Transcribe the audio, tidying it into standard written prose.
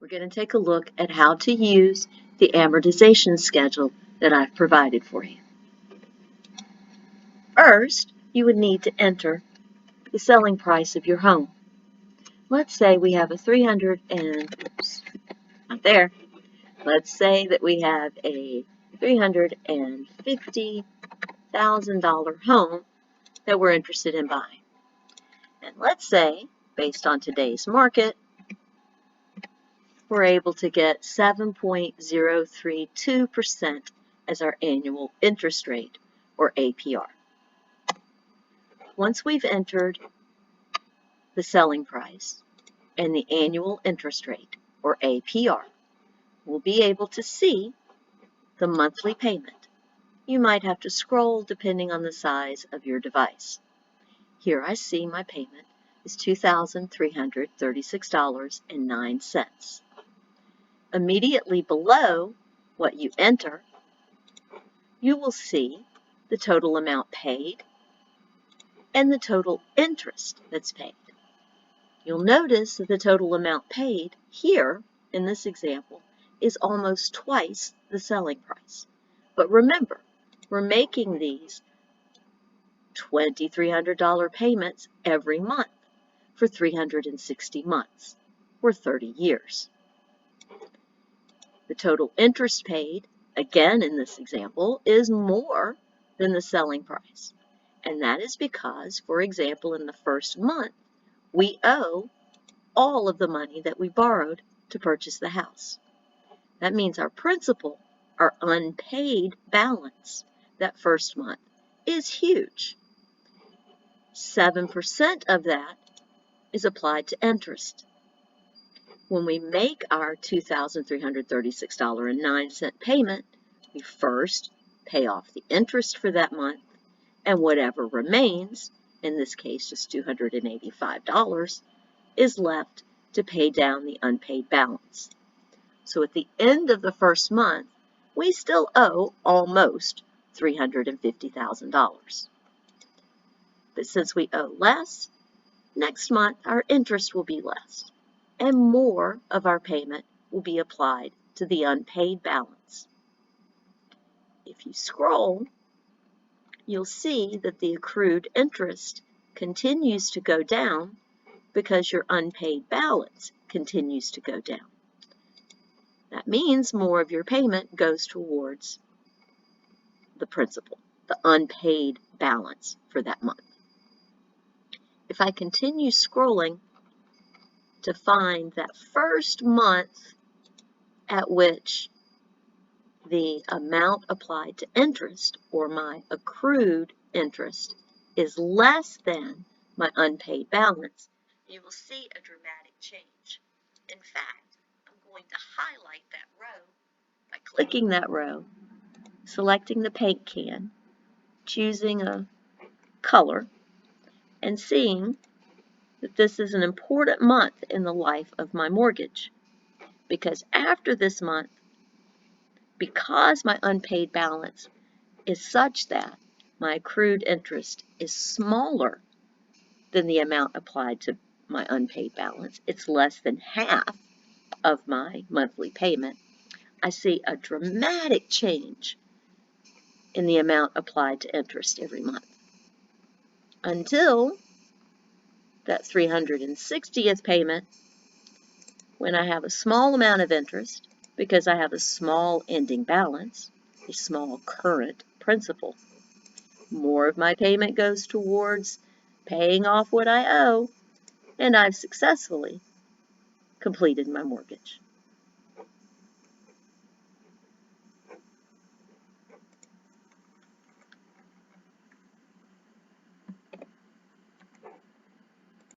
We're going to take a look at how to use the amortization schedule that I've provided for you. First, you would need to enter the selling price of your home. Let's say we have a Let's say that we have a $350,000 home that we're interested in buying. And let's say, based on today's market, we're able to get 7.032% as our annual interest rate, or APR. Once we've entered the selling price and the annual interest rate, or APR, we'll be able to see the monthly payment. You might have to scroll depending on the size of your device. Here I see my payment is $2,336.09. Immediately below what you enter, you will see the total amount paid and the total interest that's paid. You'll notice that the total amount paid here in this example is almost twice the selling price. But remember, we're making these $2,300 payments every month for 360 months, or 30 years. The total interest paid, again in this example, is more than the selling price. And that is because, for example, in the first month, we owe all of the money that we borrowed to purchase the house. That means our principal, our unpaid balance, that first month is huge. 7% of that is applied to interest. When we make our $2,336.09 payment, we first pay off the interest for that month, and whatever remains, in this case just $285, is left to pay down the unpaid balance. So at the end of the first month, we still owe almost $350,000. But since we owe less, next month our interest will be less, and more of our payment will be applied to the unpaid balance. If you scroll, you'll see that the accrued interest continues to go down because your unpaid balance continues to go down. That means more of your payment goes towards the principal, the unpaid balance for that month. If I continue scrolling to find that first month at which the amount applied to interest, or my accrued interest, is less than my unpaid balance, you will see a dramatic change. In fact, I'm going to highlight that row by clicking that row, selecting the paint can, choosing a color, and seeing that this is an important month in the life of my mortgage. Because after this month, because my unpaid balance is such that my accrued interest is smaller than the amount applied to my unpaid balance, it's less than half of my monthly payment, I see a dramatic change in the amount applied to interest every month. Until that 360th payment, when I have a small amount of interest, because I have a small ending balance, a small current principal. More of my payment goes towards paying off what I owe, and I've successfully completed my mortgage.